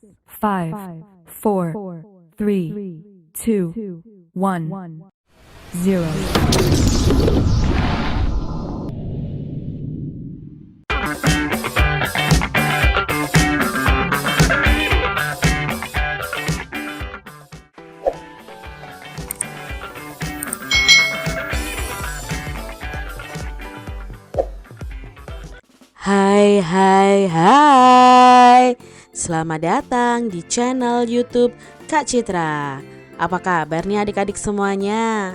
5, 4, 3, 2, 1, 0. Hai. Selamat datang di channel YouTube Kak Citra. Apa kabar nih adik-adik semuanya?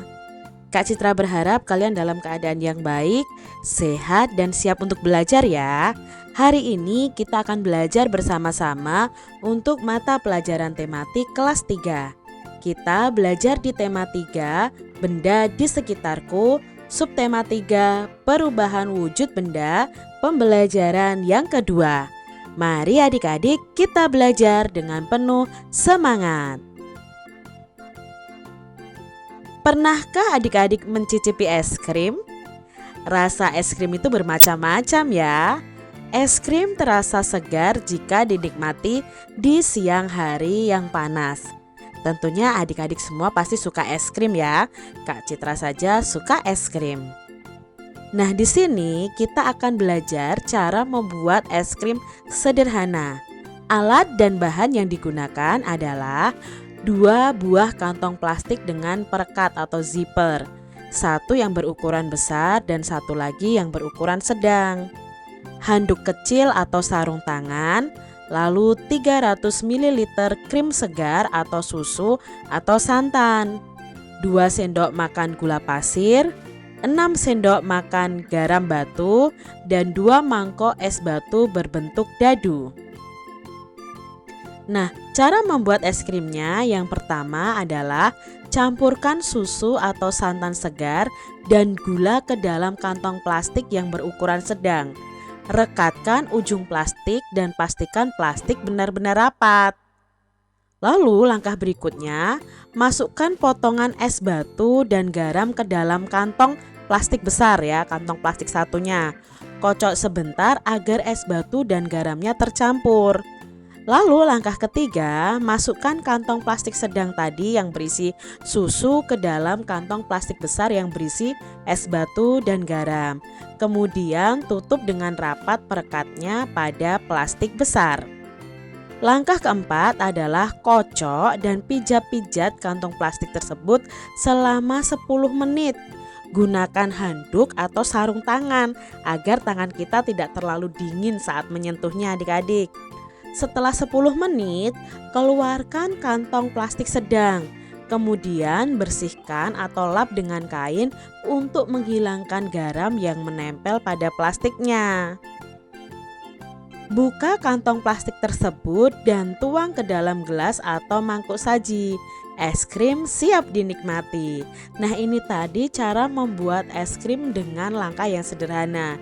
Kak Citra berharap kalian dalam keadaan yang baik, sehat dan siap untuk belajar ya. Hari ini kita akan belajar bersama-sama untuk mata pelajaran tematik kelas 3. Kita belajar di tema 3, benda di sekitarku, subtema 3, perubahan wujud benda, pembelajaran yang kedua. Mari adik-adik kita belajar dengan penuh semangat. Pernahkah adik-adik mencicipi es krim? Rasa es krim itu bermacam-macam ya. Es krim terasa segar jika dinikmati di siang hari yang panas. Tentunya adik-adik semua pasti suka es krim ya. Kak Citra saja suka es krim. Nah, di sini kita akan belajar cara membuat es krim sederhana. Alat dan bahan yang digunakan adalah 2 buah kantong plastik dengan perekat atau zipper. 1 yang berukuran besar dan 1 lagi yang berukuran sedang. Handuk kecil atau sarung tangan, lalu 300 ml krim segar atau susu atau santan, 2 sendok makan gula pasir, 6 sendok makan garam batu, dan 2 mangkok es batu berbentuk dadu. Nah, cara membuat es krimnya yang pertama adalah campurkan susu atau santan segar dan gula ke dalam kantong plastik yang berukuran sedang. Rekatkan ujung plastik dan pastikan plastik benar-benar rapat. Lalu langkah berikutnya, masukkan potongan es batu dan garam ke dalam kantong plastik besar ya, kantong plastik satunya. Kocok sebentar agar es batu dan garamnya tercampur. Lalu langkah ketiga, masukkan kantong plastik sedang tadi yang berisi susu ke dalam kantong plastik besar yang berisi es batu dan garam. Kemudian tutup dengan rapat perekatnya pada plastik besar. Langkah keempat adalah kocok dan pijat-pijat kantong plastik tersebut selama 10 menit. Gunakan handuk atau sarung tangan agar tangan kita tidak terlalu dingin saat menyentuhnya adik-adik. Setelah 10 menit, keluarkan kantong plastik sedang. Kemudian bersihkan atau lap dengan kain untuk menghilangkan garam yang menempel pada plastiknya. Buka kantong plastik tersebut dan tuang ke dalam gelas atau mangkuk saji. Es krim siap dinikmati. Nah, ini tadi cara membuat es krim dengan langkah yang sederhana.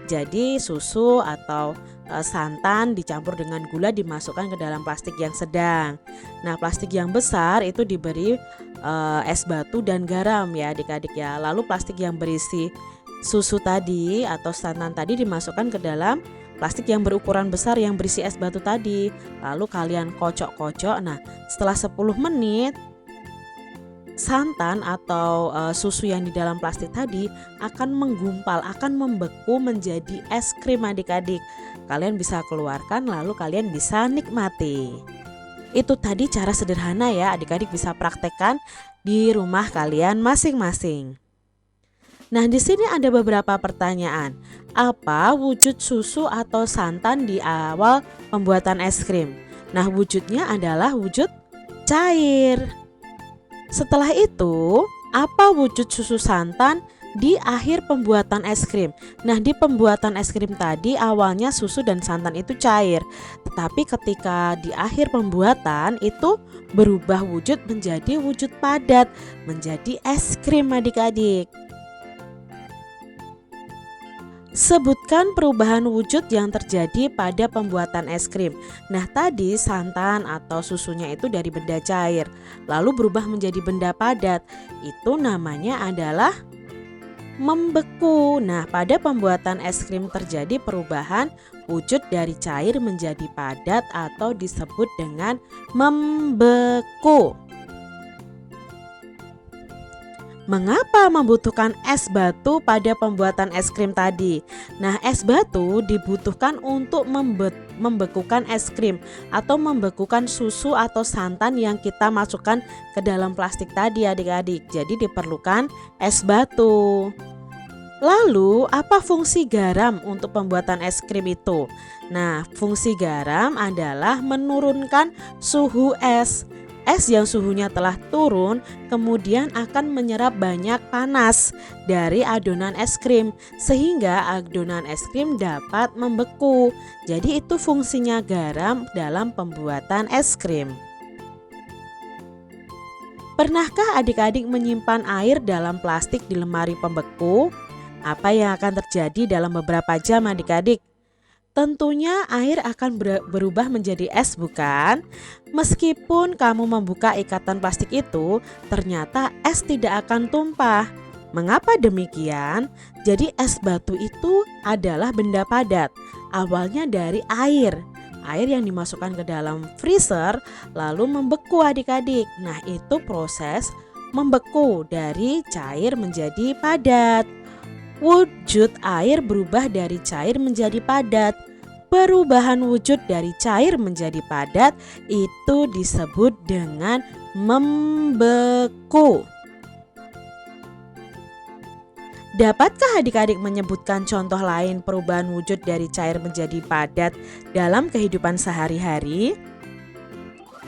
Jadi susu atau santan dicampur dengan gula dimasukkan ke dalam plastik yang sedang. Nah, plastik yang besar itu diberi es batu dan garam ya adik-adik ya. Lalu plastik yang berisi susu tadi atau santan tadi dimasukkan ke dalam plastik yang berukuran besar yang berisi es batu tadi. Lalu kalian kocok-kocok. Nah, setelah 10 menit santan atau susu yang di dalam plastik tadi akan menggumpal, akan membeku menjadi es krim adik-adik. Kalian bisa keluarkan lalu kalian bisa nikmati. Itu tadi cara sederhana ya, adik-adik bisa praktekkan di rumah kalian masing-masing. Nah, di sini ada beberapa pertanyaan. Apa wujud susu atau santan di awal pembuatan es krim? Nah, wujudnya adalah wujud cair. Setelah itu, apa wujud susu santan di akhir pembuatan es krim? Nah, di pembuatan es krim tadi awalnya susu dan santan itu cair. Tetapi ketika di akhir pembuatan itu berubah wujud menjadi wujud padat, menjadi es krim adik-adik. Sebutkan perubahan wujud yang terjadi pada pembuatan es krim. Nah, tadi santan atau susunya itu dari benda cair, lalu berubah menjadi benda padat. Itu namanya adalah membeku. Nah, pada pembuatan es krim terjadi perubahan wujud dari cair menjadi padat atau disebut dengan membeku. Mengapa membutuhkan es batu pada pembuatan es krim tadi? Nah, es batu dibutuhkan untuk membekukan es krim atau membekukan susu atau santan yang kita masukkan ke dalam plastik tadi adik-adik. Jadi diperlukan es batu. Lalu, apa fungsi garam untuk pembuatan es krim itu? Nah, fungsi garam adalah menurunkan suhu es. Es yang suhunya telah turun kemudian akan menyerap banyak panas dari adonan es krim sehingga adonan es krim dapat membeku. Jadi itu fungsinya garam dalam pembuatan es krim. Pernahkah adik-adik menyimpan air dalam plastik di lemari pembeku? Apa yang akan terjadi dalam beberapa jam adik-adik? Tentunya air akan berubah menjadi es, bukan? Meskipun kamu membuka ikatan plastik itu, ternyata es tidak akan tumpah. Mengapa demikian? Jadi es batu itu adalah benda padat, awalnya dari air. Air yang dimasukkan ke dalam freezer lalu membeku adik-adik. Nah, itu proses membeku dari cair menjadi padat. Wujud air berubah dari cair menjadi padat. Perubahan wujud dari cair menjadi padat itu disebut dengan membeku. Dapatkah adik-adik menyebutkan contoh lain perubahan wujud dari cair menjadi padat dalam kehidupan sehari-hari?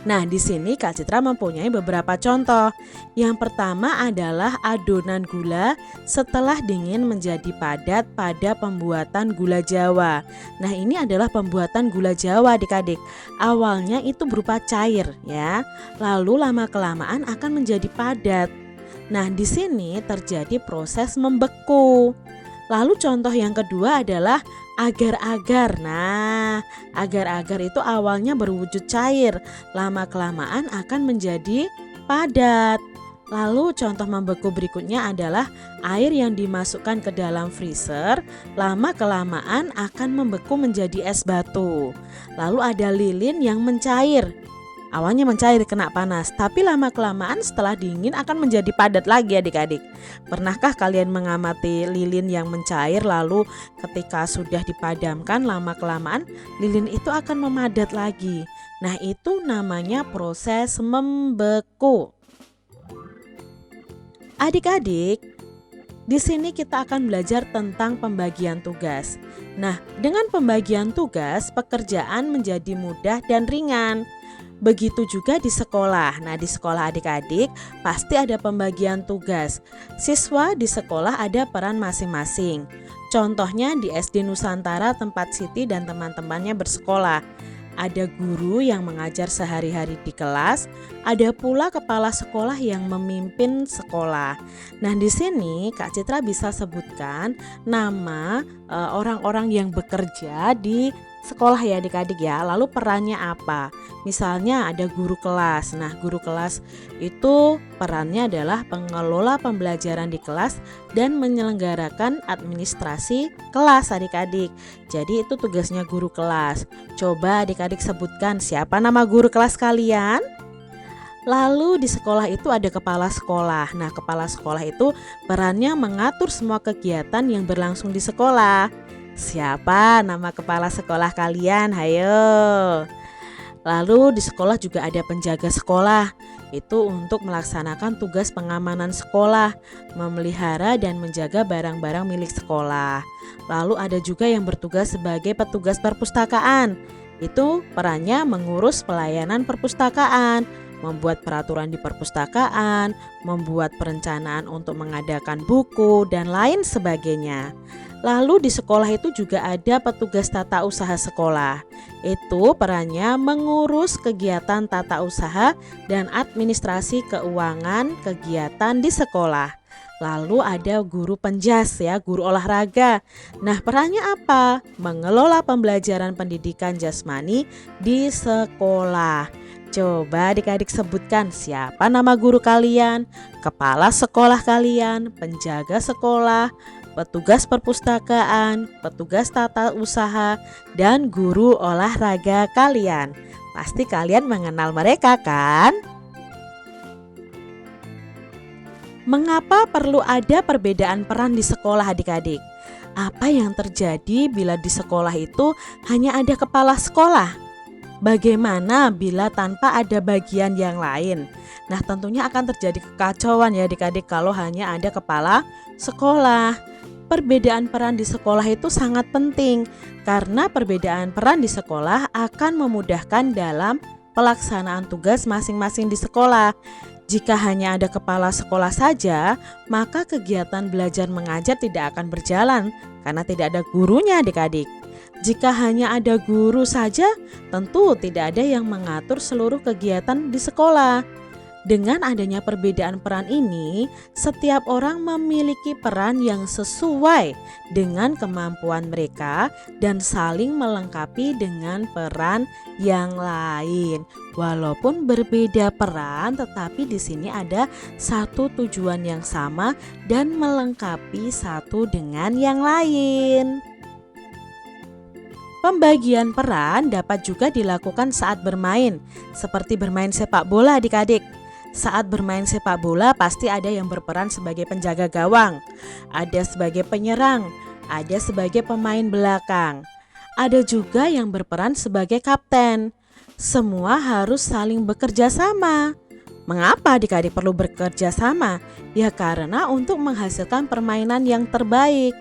Nah, di sini Kak Citra mempunyai beberapa contoh. Yang pertama adalah adonan gula setelah dingin menjadi padat pada pembuatan gula Jawa. Nah, ini adalah pembuatan gula Jawa adik-adik. Awalnya itu berupa cair ya, lalu lama-kelamaan akan menjadi padat. Nah, di sini terjadi proses membeku. Lalu contoh yang kedua adalah agar-agar. Nah, agar-agar itu awalnya berwujud cair, lama-kelamaan akan menjadi padat. Lalu contoh membeku berikutnya adalah air yang dimasukkan ke dalam freezer, lama-kelamaan akan membeku menjadi es batu. Lalu ada lilin yang mencair. Awalnya mencair kena panas, tapi lama-kelamaan setelah dingin akan menjadi padat lagi adik-adik. Pernahkah kalian mengamati lilin yang mencair lalu ketika sudah dipadamkan lama-kelamaan lilin itu akan memadat lagi. Nah, itu namanya proses membeku. Adik-adik, di sini kita akan belajar tentang pembagian tugas. Nah, dengan pembagian tugas, pekerjaan menjadi mudah dan ringan. Begitu juga di sekolah. Nah, di sekolah adik-adik pasti ada pembagian tugas. Siswa di sekolah ada peran masing-masing. Contohnya di SD Nusantara tempat Siti dan teman-temannya bersekolah. Ada guru yang mengajar sehari-hari di kelas, ada pula kepala sekolah yang memimpin sekolah. Nah, di sini Kak Citra bisa sebutkan nama orang-orang yang bekerja di sekolah ya adik-adik ya. Lalu perannya apa? Misalnya ada guru kelas. Nah, guru kelas itu perannya adalah pengelola pembelajaran di kelas dan menyelenggarakan administrasi kelas adik-adik. Jadi itu tugasnya guru kelas. Coba adik-adik sebutkan siapa nama guru kelas kalian? Lalu di sekolah itu ada kepala sekolah. Nah, kepala sekolah itu perannya mengatur semua kegiatan yang berlangsung di sekolah. Siapa nama kepala sekolah kalian? Hayo. Lalu di sekolah juga ada penjaga sekolah. Itu untuk melaksanakan tugas pengamanan sekolah, memelihara dan menjaga barang-barang milik sekolah. Lalu ada juga yang bertugas sebagai petugas perpustakaan. Itu perannya mengurus pelayanan perpustakaan, membuat peraturan di perpustakaan, membuat perencanaan untuk mengadakan buku, dan lain sebagainya. Lalu di sekolah itu juga ada petugas tata usaha sekolah. Itu perannya mengurus kegiatan tata usaha dan administrasi keuangan kegiatan di sekolah. Lalu ada guru penjas ya, guru olahraga. Nah, perannya apa? Mengelola pembelajaran pendidikan jasmani di sekolah. Coba adik-adik sebutkan siapa nama guru kalian, kepala sekolah kalian, penjaga sekolah, petugas perpustakaan, petugas tata usaha, dan guru olahraga kalian. Pasti kalian mengenal mereka kan? Mengapa perlu ada perbedaan peran di sekolah adik-adik? Apa yang terjadi bila di sekolah itu hanya ada kepala sekolah? Bagaimana bila tanpa ada bagian yang lain? Nah, tentunya akan terjadi kekacauan ya adik-adik kalau hanya ada kepala sekolah. Perbedaan peran di sekolah itu sangat penting karena perbedaan peran di sekolah akan memudahkan dalam pelaksanaan tugas masing-masing di sekolah. Jika hanya ada kepala sekolah saja, maka kegiatan belajar mengajar tidak akan berjalan karena tidak ada gurunya adik-adik. Jika hanya ada guru saja, tentu tidak ada yang mengatur seluruh kegiatan di sekolah. Dengan adanya perbedaan peran ini, setiap orang memiliki peran yang sesuai dengan kemampuan mereka dan saling melengkapi dengan peran yang lain. Walaupun berbeda peran, tetapi di sini ada satu tujuan yang sama dan melengkapi satu dengan yang lain. Pembagian peran dapat juga dilakukan saat bermain, seperti bermain sepak bola adik-adik. Saat bermain sepak bola pasti ada yang berperan sebagai penjaga gawang, ada sebagai penyerang, ada sebagai pemain belakang. Ada juga yang berperan sebagai kapten. Semua harus saling bekerja sama. Mengapa adik-adik perlu bekerja sama? Ya karena untuk menghasilkan permainan yang terbaik.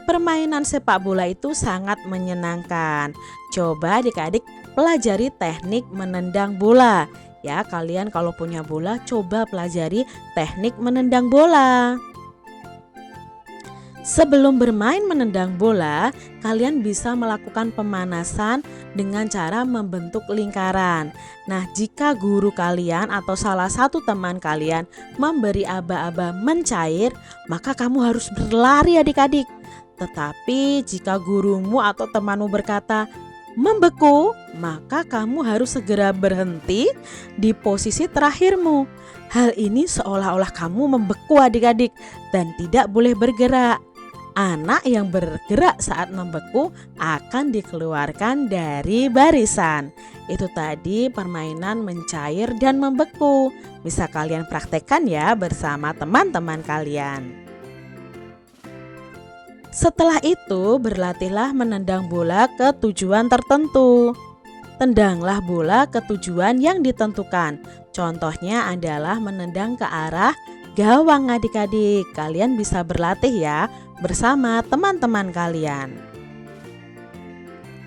Permainan sepak bola itu sangat menyenangkan. Coba adik-adik pelajari teknik menendang bola. Ya, kalian kalau punya bola coba pelajari teknik menendang bola. Sebelum bermain menendang bola, kalian bisa melakukan pemanasan dengan cara membentuk lingkaran. Nah, jika guru kalian atau salah satu teman kalian memberi aba-aba mencair, maka kamu harus berlari adik-adik. Tetapi jika gurumu atau temanmu berkata membeku, maka kamu harus segera berhenti di posisi terakhirmu. Hal ini seolah-olah kamu membeku adik-adik dan tidak boleh bergerak. Anak yang bergerak saat membeku akan dikeluarkan dari barisan. Itu tadi permainan mencair dan membeku. Bisa kalian praktekkan ya bersama teman-teman kalian. Setelah itu, berlatihlah menendang bola ke tujuan tertentu. Tendanglah bola ke tujuan yang ditentukan. Contohnya adalah menendang ke arah gawang adik-adik. Kalian bisa berlatih ya bersama teman-teman kalian.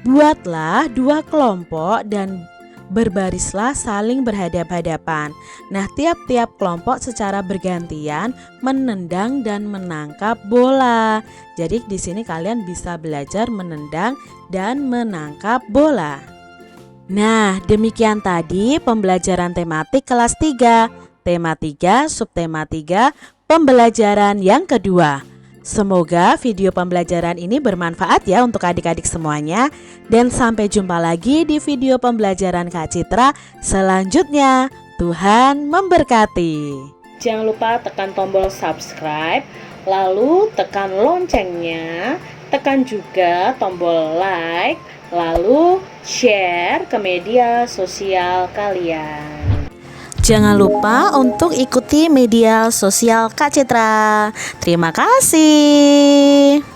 Buatlah 2 kelompok dan berbarislah saling berhadap-hadapan. Nah, tiap-tiap kelompok secara bergantian menendang dan menangkap bola. Jadi di sini kalian bisa belajar menendang dan menangkap bola. Nah, demikian tadi pembelajaran tematik kelas 3. Tema 3, subtema 3, pembelajaran yang kedua. Semoga video pembelajaran ini bermanfaat ya untuk adik-adik semuanya. Dan sampai jumpa lagi di video pembelajaran Kak Citra selanjutnya. Tuhan memberkati. Jangan lupa tekan tombol subscribe, lalu tekan loncengnya, tekan juga tombol like, lalu share ke media sosial kalian. Jangan lupa untuk ikuti media sosial Kak Citra. Terima kasih.